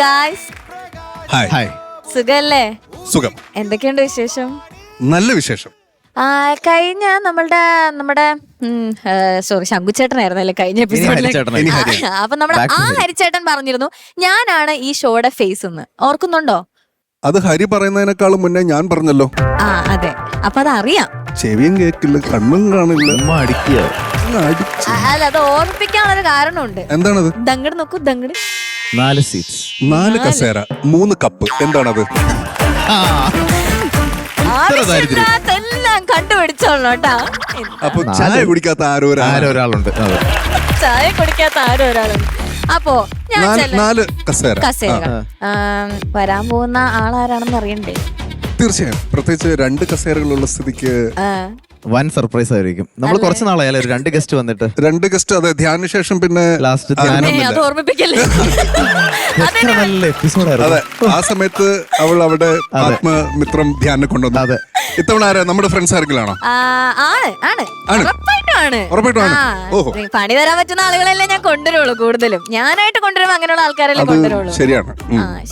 Guys. Hi. സുഖല്ലേ? സുഖം. എന്തൊക്കെയുണ്ട് വിശേഷം? നല്ല വിശേഷം. കഴിഞ്ഞ നമ്മുടെ സോറി ശങ്കുച്ചേട്ടനായിരുന്നല്ലേ കഴിഞ്ഞ എപ്പിസോഡിൽ. അപ്പൊ നമ്മുടെ ഹരിച്ചേട്ടൻ പറഞ്ഞിരുന്നു ഞാനാണ് ഈ ഷോയുടെ ഫേസ് എന്ന്. ഓർക്കുന്നുണ്ടോ? അത് ഹരി പറയുന്നതിനേക്കാളും മുന്നേ ഞാൻ പറഞ്ഞല്ലോ. അതെ. അപ്പൊ അതറിയാം. ചെവിയും കേക്കില്ല, കണ്ണും കാണില്ല. അല്ല, അത് ഓർമ്മിപ്പിക്കാനുള്ളൊരു കാരണമുണ്ട്. എന്താണത്? ദങ്ങട് നോക്കൂ, ദങ്ങട്. 4 സീറ്റ്സ്, 4 കസേര, 3 കപ്പ്. എന്താണത്? എല്ലാം കണ്ടുപിടിച്ചോളൂ കേട്ടാ. അപ്പൊ ചായ കുടിക്കാത്ത ആരോ ഒരാളുണ്ട്. ചായ കുടിക്കാത്ത ആരോ ഒരാളുണ്ട്. അപ്പോ ഞാൻ 4 കസേര വരാൻ പോകുന്ന ആളാരാണെന്ന് അറിയണ്ടേ? തീർച്ചയായും. പ്രത്യേകിച്ച് 2 കസേരകളുള്ള സ്ഥിതിക്ക് വൻ സർപ്രൈസ് ആയിരിക്കും. നമ്മൾ കുറച്ച് നാളായാലും 2 ഗസ്റ്റ് വന്നിട്ട്. 2 ഗസ്റ്റ്. അതെ, ധ്യാന ശേഷം പിന്നെ ലാസ്റ്റ് അത് ഓർമ്മിപ്പിക്കല്ലേ. അതെ, ആ സമയത്ത് അവൾ അവിടെ ആത്മമിത്രം ധ്യാനം കൊണ്ടുവന്നു. അതെ. ഇത്തവണ ആരാ? നമ്മുടെ ഫ്രണ്ട്സ് ആരെങ്കിലാണോ? പണി തരാൻ പറ്റുന്ന ആളുകളെല്ലാം ഞാൻ കൊണ്ടുവരുള്ളൂ. കൂടുതലും ഞാനായിട്ട് കൊണ്ടുവരുമ്പോ അങ്ങനെയുള്ള ആൾക്കാരെല്ലാം കൊണ്ടുവരുള്ളൂ. ശരിയാണ്.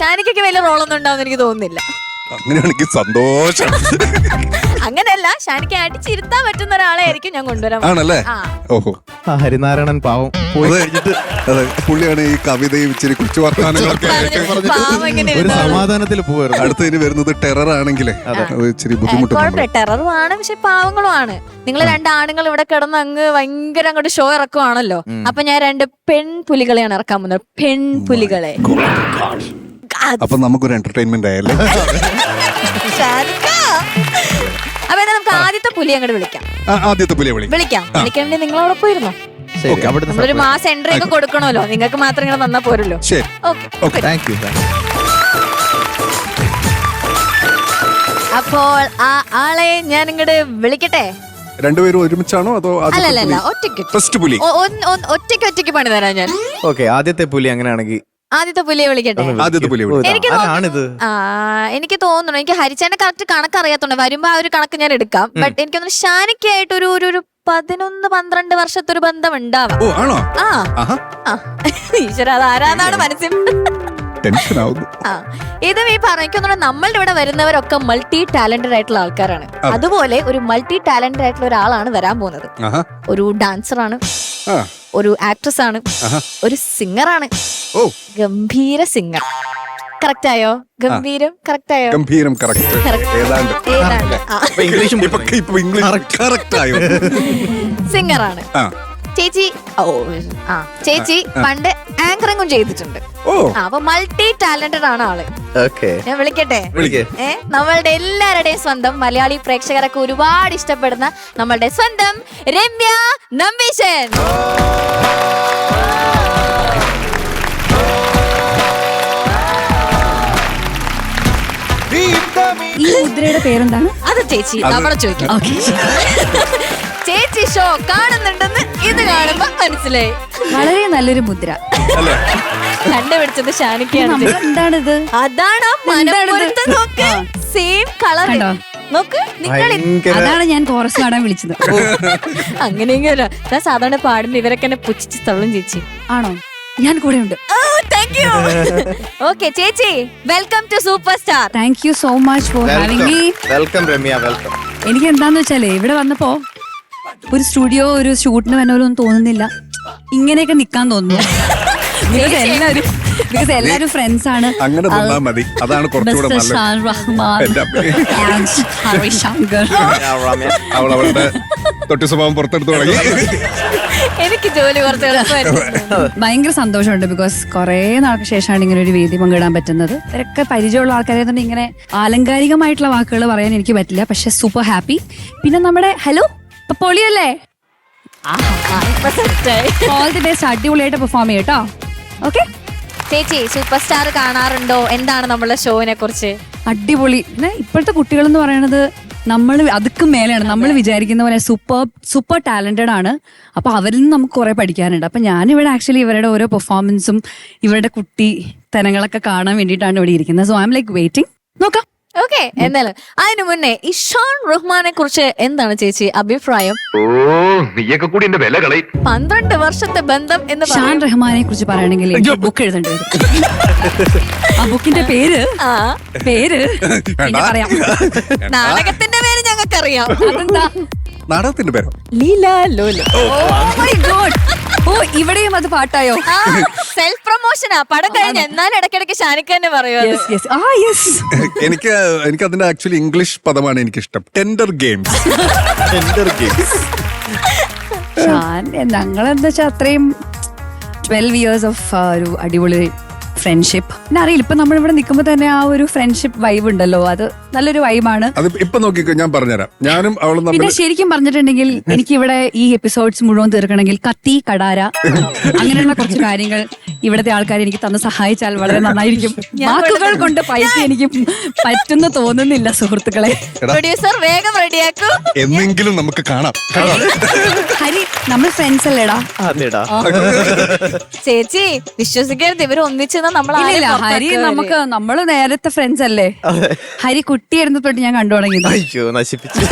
ഷാനിക്കൊക്കെ വലിയ റോളൊന്നും ഉണ്ടാവും എനിക്ക് തോന്നുന്നില്ല. അങ്ങനെയാണെങ്കിൽ സന്തോഷം. അങ്ങനെയല്ല, ഷാനിക്ക് അടിച്ചിരുത്താൻ പറ്റുന്ന ഒരാളായിരിക്കും ഞാൻ കൊണ്ടുവരാൻ. ആണല്ലേ? ഓഹോ. ഹരിനാരായണൻ പാവം പോയി കഴിഞ്ഞിട്ട്. അതെ, പുള്ളിയാണ് ഈ കവിതയും ഇച്ചിരി കുറിച്ച് വർത്തമാനങ്ങളൊക്കെ ഒരു സമാധാനത്തിൽ പോവായിരുന്നു. അടുത്ത് ഇനി വരുന്നത് ടെറർ ആണെങ്കിലേ അത് ഇച്ചിരി ബുദ്ധിമുട്ടുണ്ട്. ടെററും ആണ്, പക്ഷെ പാവങ്ങളും ആണ്. നിങ്ങൾ 2 ആണുങ്ങൾ ഇവിടെ കിടന്ന് അങ്ങ് ഭയങ്കര അങ്ങോട്ട് ഷോ ഇറക്കുവാണല്ലോ. അപ്പൊ ഞാൻ 2 പെൺപുലികളെയാണ് ഇറക്കാൻ പോകുന്നത്. പെൺപുലികളെ. അപ്പൊ നമുക്കൊരു എന്റർടൈൻമെന്റ് ആയല്ലേ. അപ്പൊ നമുക്ക് ആദ്യത്തെ പുലി അങ്ങോട്ട് വിളിക്കാം. ആദ്യത്തെ പുലിയെ വിളിക്കാണ്ട് നിങ്ങളോടൊപ്പം ഇരുന്നോ? നമ്മളൊരു മാസം എൻട്രി ഒക്കെ കൊടുക്കണമല്ലോ. നിങ്ങൾക്ക് മാത്രം ഇങ്ങനെ തന്നാ പോരല്ലോ. അപ്പോൾ ആ ആളെ ഞാൻ ഇങ്ങോട്ട് വിളിക്കട്ടെ. രണ്ടുപേരും ഒരുമിച്ചാണോ അതോ? അല്ലല്ല, ഒറ്റയ്ക്ക് പണി തരാം ഞാൻ. ആദ്യത്തെ പുലി അങ്ങനെയാണെങ്കിൽ ആദ്യത്തെ പുലിയെ വിളിക്കട്ടെ. എനിക്ക് തോന്നുന്നു, എനിക്ക് ഹരിച്ചേന്റെ കറക്റ്റ് കണക്ക് അറിയാത്തോണ്ട് വരുമ്പോ ആ ഒരു കണക്ക് ഞാൻ എടുക്കാം. ബട്ട് എനിക്ക് തോന്നുന്നു ഷാനിക്കായിട്ട് ഒരു 11-12 വർഷത്തെ ഒരു ബന്ധം ഉണ്ടാവാം. ഈശ്വര, അത് ആരാന്നാണ് മനസ്സിൽ. ഇത് ഈ പറഞ്ഞോണ്ട് നമ്മളുടെ ഇവിടെ വരുന്നവരൊക്കെ മൾട്ടി ടാലന്റഡ് ആയിട്ടുള്ള ആൾക്കാരാണ്. അതുപോലെ ഒരു മൾട്ടി ടാലന്റഡ് ആയിട്ടുള്ള ഒരാളാണ് വരാൻ പോകുന്നത്. ഒരു ഡാൻസർ ആണ്, ഒരു ആക്ട്രസ് ആണ്, ഒരു സിംഗർ ആണ്. ഗംഭീര സിംഗർ. കറക്റ്റ് ആയോ? ഗംഭീരം കറക്റ്റ് ആയോ? ഗംഭീരം സിംഗർ ആണ് ചേച്ചി. ചേച്ചി പണ്ട് ആങ്കറിംഗും ചെയ്തിട്ടുണ്ട്. അപ്പൊ മൾട്ടി ടാലന്റഡ് ആണ് ആള്. ഞാൻ വിളിക്കട്ടെ? നമ്മളുടെ എല്ലാവരുടെയും സ്വന്തം മലയാളി പ്രേക്ഷകരൊക്കെ ഒരുപാട് ഇഷ്ടപ്പെടുന്ന നമ്മളുടെ സ്വന്തം രമ്യ നമ്പീശൻ. ഈ മുദ്രയുടെ പേരെന്താണ്? അത് ചേച്ചി നമ്മളെ ചോദിക്കാം. ചേച്ചി ഷോ കാണുന്നുണ്ടെന്ന് ഇത് കാണുമ്പോ മനസ്സിലായി. വളരെ നല്ലൊരു മുദ്ര കണ്ടുപിടിച്ചത് ഷാനിക്കാണ്. എന്താണിത്? അതാണ് സെയിം കളർ. നോക്ക്, അതാണ് ഞാൻ കോറസ് പാടാൻ വിളിച്ചത്. അങ്ങനെയെങ്കിലും ഞാൻ സാധാരണ പാടുമ്പോ ഇവരൊക്കെ എന്നെ പുച്ഛിച്ച് തള്ളും. ചേച്ചി ആണോ? ഞാൻ കൂടെ ഉണ്ട്. ഓക്കെ ചേച്ചി, welcome to super star. Thank you so much for having me. Welcome Ramya, welcome. എനിക്ക് എന്താന്ന് വെച്ചാലേ ഇവിടെ വന്നപ്പോ ഒരു സ്റ്റുഡിയോ, ഒരു ഷൂട്ടിന് വന്നവരൊന്നും തോന്നുന്നില്ല. ഇങ്ങനെയൊക്കെ നിക്കാൻ തോന്നുന്നു. എല്ലാരും ഫ്രണ്ട്സ് ആണ്. അങ്ങനെ മതി, അതാണ് കുറച്ചുകൂടെ അവളവളുടെ തൊട്ടി സ്വഭാവം പുറത്തെടുത്ത് തുടങ്ങി. എനിക്ക് ജോലി ഭയങ്കര സന്തോഷമുണ്ട്. ബിക്കോസ് കുറെ നാൾക്ക് ശേഷമാണ് ഇങ്ങനെ ഒരു വേദി പങ്കിടാൻ പറ്റുന്നത്. ഇവരൊക്കെ പരിചയമുള്ള ആൾക്കാരെ ഇങ്ങനെ ആലങ്കാരികമായിട്ടുള്ള വാക്കുകൾ പറയാൻ എനിക്ക് പറ്റില്ല. പക്ഷെ സൂപ്പർ ഹാപ്പി. പിന്നെ നമ്മുടെ ഹലോ പൊളിയല്ലേ, ഓൾ ദി ബെസ്റ്റ്. അടിപൊളിയായിട്ട് പെർഫോം ചെയ്യട്ടോ. ഓക്കെ ചേച്ചി, സൂപ്പർ സ്റ്റാർ കാണാറുണ്ടോ? എന്താണ് നമ്മളെ ഷോനെ കുറിച്ച്? അടിപൊളി. പിന്നെ ഇപ്പോഴത്തെ കുട്ടികൾ എന്ന് പറയുന്നത് നമ്മൾ അതുക്കും മേലെയാണ്. നമ്മൾ വിചാരിക്കുന്ന പോലെ സൂപ്പർ ടാലന്റഡ് ആണ്. അപ്പൊ അവരിൽ നിന്ന് നമുക്ക് കുറെ പഠിക്കാനുണ്ട്. അപ്പൊ ഞാനിവിടെ ആക്ച്വലി ഇവരുടെ ഓരോ പെർഫോമൻസും ഇവരുടെ കുട്ടി തനങ്ങളൊക്കെ കാണാൻ വേണ്ടിയിട്ടാണ് ഇവിടെ ഇരിക്കുന്നത്. So I M like waiting. നോക്കാം. ഓക്കെ. എന്തായാലും അതിനു മുന്നേ ഈ ഷാൻ റഹ്മാനെ കുറിച്ച് എന്താണ് ചേച്ചി അഭിപ്രായം? ഓ നീയൊക്കെ കൂടി എന്റെ വില കളയും. 12 വർഷത്തെ ബന്ധം എന്ന് ഷാൻ റഹ്മാനെ കുറിച്ച് പറയണമെങ്കിൽ ബുക്ക് എഴുതേണ്ടി വരും. ആ ബുക്കിന്റെ പേര് പിന്നെ പറയാം. നാടകത്തിന്റെ പേര് ഞങ്ങൾക്കറിയാം. അതെന്താ? നാടകത്തിന്റെ പേരോ? ലീല ലോല. My God. ഓ ഇവിടെയും അത് പാട്ടായോ? സെൽഫ് പ്രൊമോഷനാ പടം കഴിഞ്ഞ. എന്നാലും ഇടയ്ക്കിടയ്ക്ക് ഷാനിക്ക തന്നെ പറയൂ. എനിക്ക് അതിന്റെ ആക്ച്വലി ഇംഗ്ലീഷ് പദമാണ് എനിക്കിഷ്ടം. Tender games. ഞങ്ങളെന്താ വെച്ചാൽ അത്രയും 12 years ഓഫ് ഒരു അടിപൊളി ഫ്രണ്ട്ഷിപ്പ്. പിന്നെ അറിയില്ല, ഇപ്പൊ നമ്മളിവിടെ നിൽക്കുമ്പോ തന്നെ ആ ഒരു ഫ്രണ്ട്ഷിപ്പ് വൈബ് ഉണ്ടല്ലോ, അത് നല്ലൊരു വൈബാണ്. അത് ഇപ്പൊ നോക്കിക്കോ, ഞാൻ പറഞ്ഞുതരാം. ഞാനും അവളും പിന്നെ ശരിക്കും പറഞ്ഞിട്ടുണ്ടെങ്കിൽ എനിക്കിവിടെ ഈ എപ്പിസോഡ്സ് മുഴുവൻ തീർക്കണമെങ്കിൽ കത്തി കടാര അങ്ങനെയുള്ള കുറച്ച് കാര്യങ്ങൾ ഇവിടുത്തെ ആൾക്കാർ എനിക്ക് തന്ന് സഹായിച്ചാൽ വളരെ നന്നായിരിക്കും. വാക്കുകൾ കൊണ്ട് പൈസ എനിക്ക് പറ്റുന്ന തോന്നുന്നില്ല സുഹൃത്തുക്കളെ. പ്രൊഡ്യൂസർ വേഗം റെഡിയാക്കൂ. എന്നെങ്കിലും നമുക്ക് കാണാം. ഹരി, നമ്മൾ ഫ്രണ്ട്സ് അല്ലേടാ? ചേച്ചി വിശ്വസിക്കരുത്, ഇവർ ഒന്നിച്ചെന്നാ നമ്മൾ ഇല്ല, ഹരി നമ്മള് നേരത്തെ ഫ്രണ്ട്സ് അല്ലേ? ഹരി കുട്ടിയായിരുന്നു തൊട്ട് ഞാൻ കണ്ടു തുടങ്ങിയത്. അയ്യോ നശിപ്പിച്ചു.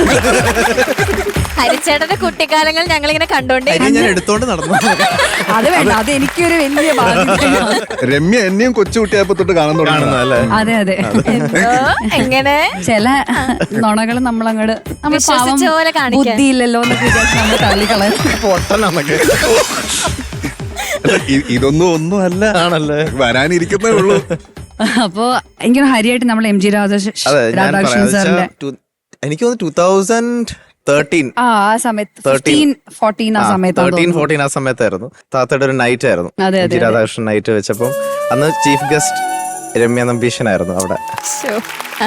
ഹരിച്ചേട്ടന്റെ കുട്ടിക്കാലങ്ങൾ ഞങ്ങളിങ്ങനെ കണ്ടോണ്ടേ. ഞാൻ എടുത്തോണ്ട് നടന്നു. അത് വേണ്ട, അത് എനിക്കൊരു വലിയ ബാധ്യതയാണ്. രമ്യ എന്നെയും കൊച്ചുകുട്ടിയായപ്പോ തൊട്ട് കാണാൻ തുടങ്ങുന്നല്ലേ? അതെ അതെ. എങ്ങനെ ചില നുണകൾ നമ്മളങ്ങോട്ട് വിശ്വസിച്ച പോലെ കാണിക്കാൻ. ബുദ്ധിയില്ലല്ലോ എന്നൊക്കെ വിചാരിച്ച് നമ്മൾ തള്ളിക്കളയും. പൊട്ടനൊക്കെ ഇതൊന്നും ഒന്നും അല്ല, ആണല്ലേ, വരാനിരിക്കുന്നേ ഉള്ളൂ. അപ്പോ എനിക്ക് ഹരിയായിട്ട് നമ്മൾ MG രാധാകൃഷ്ണൻ സാറിന്റെ എനിക്ക് 2013 ആ സമയത്ത് 13-14 ആ സമയത്തായിരുന്നു. താത്തയുടെ ഒരു നൈറ്റ് ആയിരുന്നു, അതെ, MG രാധാകൃഷ്ണൻ നൈറ്റ് വെച്ചപ്പം അന്ന് ചീഫ് ഗസ്റ്റ് രമ്യ നമ്പീശനായിരുന്നു അവിടെ.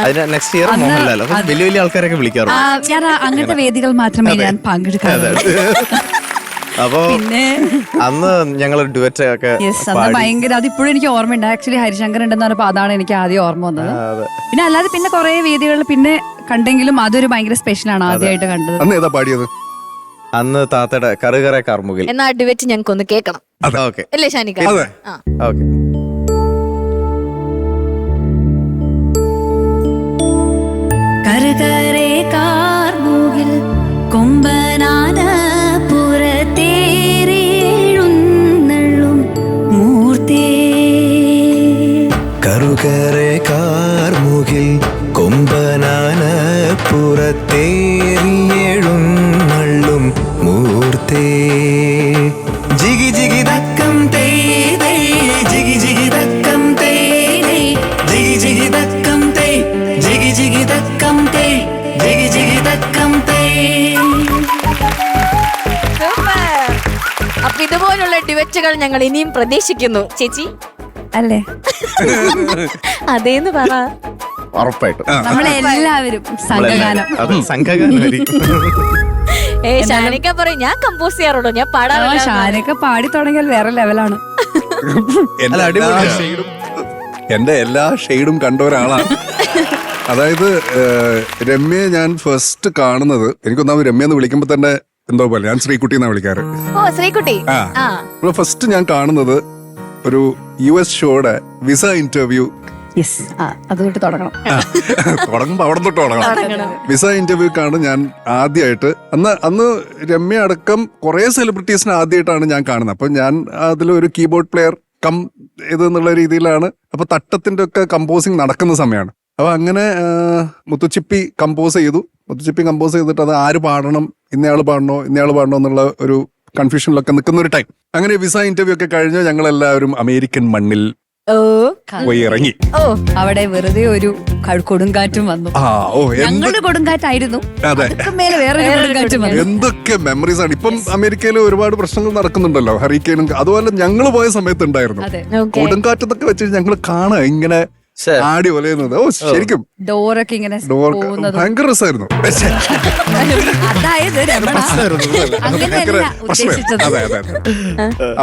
അതിന് നെക്സ്റ്റ് ഇയർ മോഹൻലാൽ. വലിയ വലിയ ആൾക്കാരൊക്കെ വിളിക്കാറുണ്ട്. ഞാൻ അങ്ങനത്തെ വേദികൾ മാത്രമേ ഞാൻ പങ്കെടുക്കാറുള്ളൂ. അപ്പൊ അന്ന് ഞങ്ങൾ ഡുവറ്റ് ഒക്കെ ഭയങ്കര, അതിപ്പോഴും എനിക്ക് ഓർമ്മയുണ്ട്. ആക്ച്വലി ഹരിശങ്കർ ഉണ്ടെന്ന് പറഞ്ഞപ്പോ അതാണ് എനിക്ക് ആദ്യം ഓർമ്മ വന്നത്. പിന്നെ അല്ലാതെ പിന്നെ കുറെ വേദികളിൽ പിന്നെ കണ്ടെങ്കിലും അതൊരു ഭയങ്കര സ്പെഷ്യലാണ് ആദ്യമായിട്ട് കണ്ടത്. അന്ന് ഏതാ പാടിയത്? അന്ന് താത്തയുടെ കറുകറെ കാർമുകിൽ. എന്നാ ഡിബേറ്റ് ഞങ്ങൾക്ക് ഒന്ന് കേൾക്കണം. ഓക്കെ അല്ലേ ഷാനിക്ക? ഓക്കെ. കറുകറെ കാർമുകിൽ കൊമ്പനാന കറുകറെ കാർമുകിൽ കൊമ്പനാന പുറത്തേറിയെഴുന്നള്ളും മൂർത്തേ. ജിഗി ജിഗി ദക്കം തേ ജിഗി ജിഗി ദക്കം തേ ജിഗി ജിഗി ദക്കം തേ ജിഗി ജിഗി ദക്കം തേ ജിഗി ജിഗി ദക്കം തേ. അപ്പൊ ഇതുപോലുള്ള ഡിബേറ്റുകൾ ഞങ്ങൾ ഇനിയും പ്രതീക്ഷിക്കുന്നു ചേച്ചി. അല്ലേ? അതേന്ന് പറ. ഉറപ്പായിട്ടും നമ്മളെല്ലാവരും സംഘഗാനം. ഷാനിക്ക പറയും ഞാൻ കമ്പോസ് ചെയ്യാറുള്ളൂ, ഞാൻ പാടാറില്ല. ഷാനിക്ക പാടി തുടങ്ങിയാൽ വേറെ ലെവലാണ്. എന്റെ എല്ലാ ഷെയ്ഡും കണ്ട ഒരാളാണ്. അതായത് രമ്യയെ ഞാൻ ഫസ്റ്റ് കാണുന്നത്, എനിക്കൊന്നാമത് രമ്യ എന്ന് വിളിക്കുമ്പോ തന്നെ എന്തോ പോലെ, ഞാൻ ശ്രീകുട്ടി എന്നാ വിളിക്കാറ്. ഓ ശ്രീകുട്ടി. ഫസ്റ്റ് ഞാൻ കാണുന്നത് ഒരു US ഷോയുടെ വിസ ഇന്റർവ്യൂ. അതുകൊണ്ട് തുടങ്ങുമ്പോ അവിടെ തൊട്ട് തുടങ്ങണം. വിസ ഇന്റർവ്യൂക്കാണ് ഞാൻ ആദ്യമായിട്ട്. അന്ന് രമ്യ അടക്കം കുറെ സെലിബ്രിറ്റീസിനെ ആദ്യമായിട്ടാണ് ഞാൻ കാണുന്നത്. അപ്പൊ ഞാൻ അതിലൊരു കീബോർഡ് പ്ലെയർ കം ഇതെന്നുള്ള രീതിയിലാണ്. അപ്പൊ തട്ടത്തിന്റെ ഒക്കെ കമ്പോസിങ് നടക്കുന്ന സമയമാണ്. അപ്പൊ അങ്ങനെ മുത്തുച്ചിപ്പി കമ്പോസ് ചെയ്തിട്ട് അത് ആര് പാടണം, ഇന്നയാള് പാടണോ എന്നുള്ള ഒരു കൺഫ്യൂഷനിലൊക്കെ നിൽക്കുന്ന ഒരു ടൈം. അങ്ങനെ വിസ ഇന്റർവ്യൂ ഒക്കെ കഴിഞ്ഞ് ഞങ്ങളെല്ലാവരും അമേരിക്കൻ മണ്ണിൽ പോയി ഇറങ്ങി. അവിടെ വെറുതെ ഒരു കൊടുങ്കാറ്റും വന്നു. ഞങ്ങളുടെ കൊടുങ്കാറ്റായിരുന്നു. മേലെ വേറെ കൊടുങ്കാറ്റും വന്നു. എന്തൊക്കെ മെമ്മറീസ് ആണ്. ഇപ്പം അമേരിക്കയിൽ ഒരുപാട് പ്രശ്നങ്ങൾ നടക്കുന്നുണ്ടല്ലോ, ഹറിക്കെയിനും. അതുപോലെ ഞങ്ങൾ പോയ സമയത്തുണ്ടായിരുന്നു കൊടുങ്കാറ്റെന്നൊക്കെ വെച്ച് ഞങ്ങൾ കാണാ ഇങ്ങനെ ആടി ഒലയുന്നത്. ശരിക്കും ഡോറൊക്കെ ഇങ്ങനെ ഭയങ്കര രസമായിരുന്നു.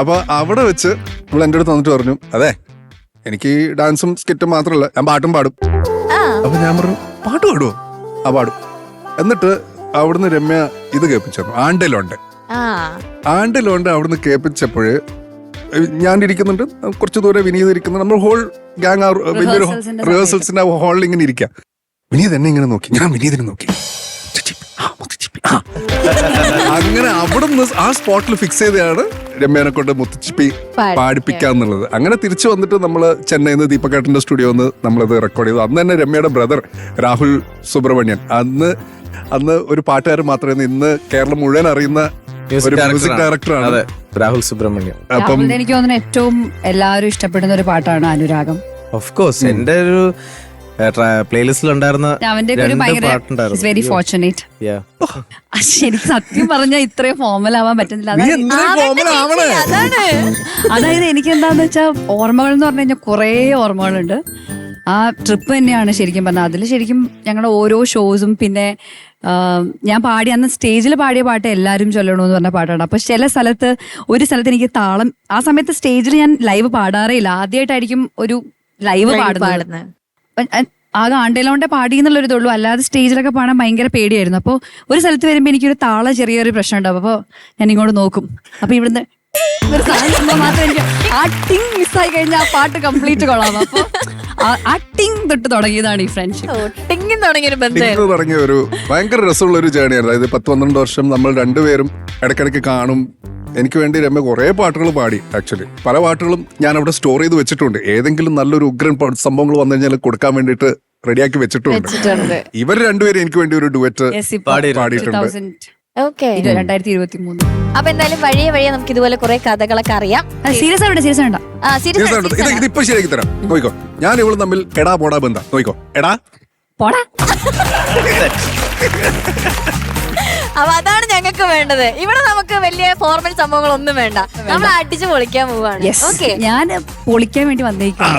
അപ്പൊ അവിടെ വെച്ച് നമ്മൾ എന്റെ അടുത്ത് വന്നിട്ട് പറഞ്ഞു, അതെ എനിക്ക് ഡാൻസും സ്കിറ്റും മാത്രമല്ല, ഞാൻ പാട്ടും പാടും. അപ്പൊ ഞാൻ പറഞ്ഞു, പാട്ട് പാടുവോ? പാടും. എന്നിട്ട് അവിടുന്ന് രമ്യ ഇത് കേൾപ്പിച്ചു, ആണ്ടിലോണ്ട് അവിടുന്ന് കേൾപ്പിച്ചപ്പോഴ് ഞാൻ ഇരിക്കുന്നുണ്ട്, കുറച്ച് ദൂരെ വിനീത് ഇരിക്കുന്നുണ്ട്. നമ്മൾ ഹോൾ ഗ്യാങ് വലിയൊരു റിഹേഴ്സൽസിന്റെ ഹാളിൽ ഇങ്ങനെ ഇരിക്കാം. വിനീത് എന്നെ ഇങ്ങനെ നോക്കി, ഞാൻ വിനീതിനെ നോക്കി. അങ്ങനെ അവിടെ നിന്ന് ആ സ്പോട്ടിൽ ഫിക്സ് ചെയ്തതാണ് രമ്യനെ കൊണ്ട് മുത്തുച്ചിപ്പി പാടിപ്പിക്കാന്നുള്ളത്. അങ്ങനെ തിരിച്ചു വന്നിട്ട് നമ്മള് ചെന്നൈയിൽ നിന്ന് ദീപകേട്ടന്റെ സ്റ്റുഡിയോ നിന്ന് നമ്മളത് റെക്കോർഡ് ചെയ്തു. അന്ന് തന്നെ രമ്യയുടെ ബ്രദർ രാഹുൽ സുബ്രഹ്മണ്യൻ, അന്ന് ഒരു പാട്ടുകാരൻ മാത്രമേ, ഇന്ന് കേരളം മുഴുവൻ അറിയുന്ന ഒരു മ്യൂസിക് ഡയറക്ടറാണ് രാഹുൽ സുബ്രഹ്മണ്യം. അപ്പം എനിക്ക് തോന്നുന്നു ഏറ്റവും എല്ലാവരും ഇഷ്ടപ്പെടുന്ന ഒരു പാട്ടാണ് അനുരാഗം. ഓഫ് കോഴ്സ് എന്റെ ഒരു പ്ലേലിസ്റ്റിൽ ഉണ്ടായിരുന്ന അവന്റെ ഒരു ഭയങ്കര വെരി ഫോർച്ചുനേറ്റ്. Yeah. ശരിക്കും സത്യം പറഞ്ഞാൽ ഇത്രയും ഫോമൽ ആവാൻ പറ്റുന്നില്ല. അതായത് എനിക്ക് എന്താന്ന് വെച്ചാൽ ഓർമ്മകൾ എന്ന് പറഞ്ഞു കഴിഞ്ഞാൽ കുറേ ഓർമ്മകളുണ്ട്. ആ ട്രിപ്പ് തന്നെയാണ് ശരിക്കും പറഞ്ഞാൽ. അതിൽ ശരിക്കും ഞങ്ങളുടെ ഓരോ ഷോസും പിന്നെ ഞാൻ അന്ന് സ്റ്റേജിൽ പാടിയ പാട്ട് എല്ലാവരും ചൊല്ലണമെന്ന് പറഞ്ഞ പാട്ടാണ്. അപ്പൊ ഒരു സ്ഥലത്ത് എനിക്ക് താളം, ആ സമയത്ത് സ്റ്റേജിൽ ഞാൻ ലൈവ് പാടാറേ ഇല്ല, ആദ്യമായിട്ടായിരിക്കും ഒരു ലൈവ് പാടുന്നത്. ആകെ ആണ്ടേലോണ്ടെ പാടി എന്നുള്ളൊരു ഇതുള്ളൂ, അല്ലാതെ സ്റ്റേജിലൊക്കെ പാടാൻ ഭയങ്കര പേടിയായിരുന്നു. അപ്പോൾ ഒരു സ്ഥലത്ത് വരുമ്പോൾ എനിക്കൊരു ചെറിയൊരു പ്രശ്നം ഉണ്ടാവും. അപ്പോൾ ഞാൻ ഇങ്ങോട്ട് നോക്കും, അപ്പൊ ഇവിടുന്ന് ഒരു സാധനം മാത്രം എനിക്ക് ആ ടിങ് മിസ്സായി കഴിഞ്ഞാൽ ആ പാട്ട് കംപ്ലീറ്റ് കൊള്ളാം. അപ്പൊ ആ ടിങ് തൊട്ട് തുടങ്ങിയതാണ് ഈ ഫ്രണ്ട്ഷിപ്പ്. തുടങ്ങിയ ഒരു ഭയങ്കര രസമുള്ള ഒരു ജേണിയായിരുന്നു. അതായത് 10-12 വർഷം നമ്മൾ രണ്ടുപേരും ഇടയ്ക്കിടയ്ക്ക് കാണും. എനിക്ക് വേണ്ടി രമ്യ കുറെ പാട്ടുകൾ പാടി. ആക്ച്വലി പല പാട്ടുകളും ഞാൻ അവിടെ സ്റ്റോർ ചെയ്ത് വെച്ചിട്ടുണ്ട്. ഏതെങ്കിലും നല്ലൊരു ഉഗ്രൻ സംഭവങ്ങൾ വന്നു കഴിഞ്ഞാൽ കൊടുക്കാൻ വേണ്ടിയിട്ട് റെഡിയാക്കി വെച്ചിട്ടുണ്ട്. ഇവർ രണ്ടുപേരും എനിക്ക് വേണ്ടി ഒരു ഡുവറ്റ് പാടിയിട്ടുണ്ട്. 2023. അപ്പൊ എന്തായാലും വഴിയെ നമുക്ക് ഇതുപോലെ കുറെ കഥകളൊക്കെ അറിയാം. സീരിയസ് ഇതിപ്പോ ശരിയാക്കി തരാം. നോയിക്കോ, ഞാൻ ഇവള് തമ്മിൽ എടാ പോടാ ബന്ധ. നോയിക്കോ, എടാ പോടാ. അപ്പൊ അതാണ് ഞങ്ങൾക്ക് വേണ്ടത്. ഇവിടെ നമുക്ക് വലിയ ഫോർമൽ സംഭവങ്ങളൊന്നും വേണ്ട, നമ്മൾ അടിച്ചു പൊളിക്കാൻ പോവാണ്. ഞാൻ പൊളിക്കാൻ വേണ്ടി വന്നേക്കാം.